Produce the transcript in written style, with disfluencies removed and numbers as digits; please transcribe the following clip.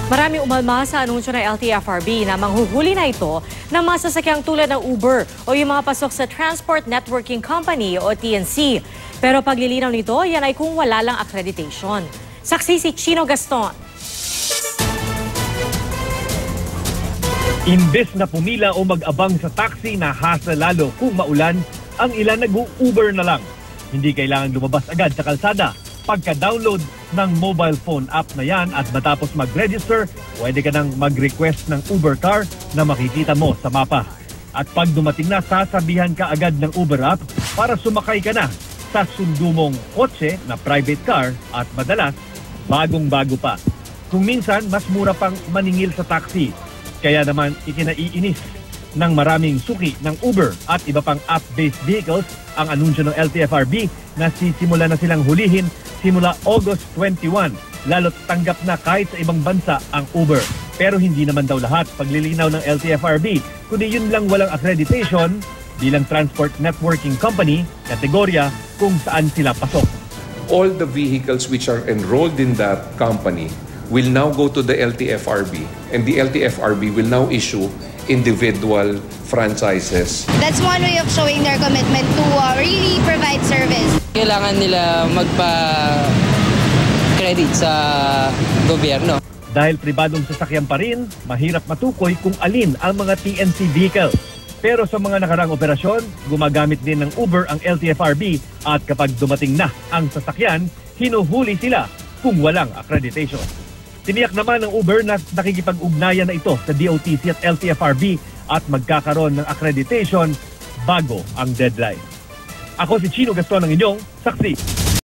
Marami umalma sa anunsyo ng LTFRB na manghuhuli na ito ng mga sasakyang tulad ng Uber o yung mga pasok sa Transport Networking Company o TNC. Pero paglilinaw nito, yan ay kung wala lang accreditation. Saksi si Chino Gaston. Imbes na pumila o mag-abang sa taxi na hassle lalo kung maulan, ang ilan nag-Uber na lang. Hindi kailangan lumabas agad sa kalsada. Pagka-download ng mobile phone app na yan at matapos mag-register, pwede ka nang mag-request ng Uber car na makikita mo sa mapa. At pag dumating na, sasabihan ka agad ng Uber app para sumakay ka na sa sundo mong kotse na private car at madalas, bagong-bago pa. Kung minsan, mas mura pang maningil sa taxi. Kaya naman ikinaiinis ng maraming suki ng Uber at iba pang app-based vehicles ang anunsyo ng LTFRB na sisimula na silang hulihin simula August 21. Lalo't tanggap na kahit sa ibang bansa ang Uber. Pero hindi naman daw lahat paglilinaw ng LTFRB, kundi yun lang walang accreditation bilang Transport Networking Company, kategorya kung saan sila pasok. All the vehicles which are enrolled in that company will now go to the LTFRB, and the LTFRB will now issue individual franchises. That's one way of showing their commitment to really provide service. Kailangan nila magpa-credit sa gobyerno. Dahil pribadong sasakyan pa rin, mahirap matukoy kung alin ang mga TNC vehicle. Pero sa mga nakarang operasyon, gumagamit din ng Uber ang LTFRB at kapag dumating na ang sasakyan, hinuhuli sila kung walang accreditation. Tiniyak naman ng Uber na nakikipag-ugnayan na ito sa DOTC at LTFRB at magkakaroon ng accreditation bago ang deadline. Ako si Chino Gaston, ang inyong saksi.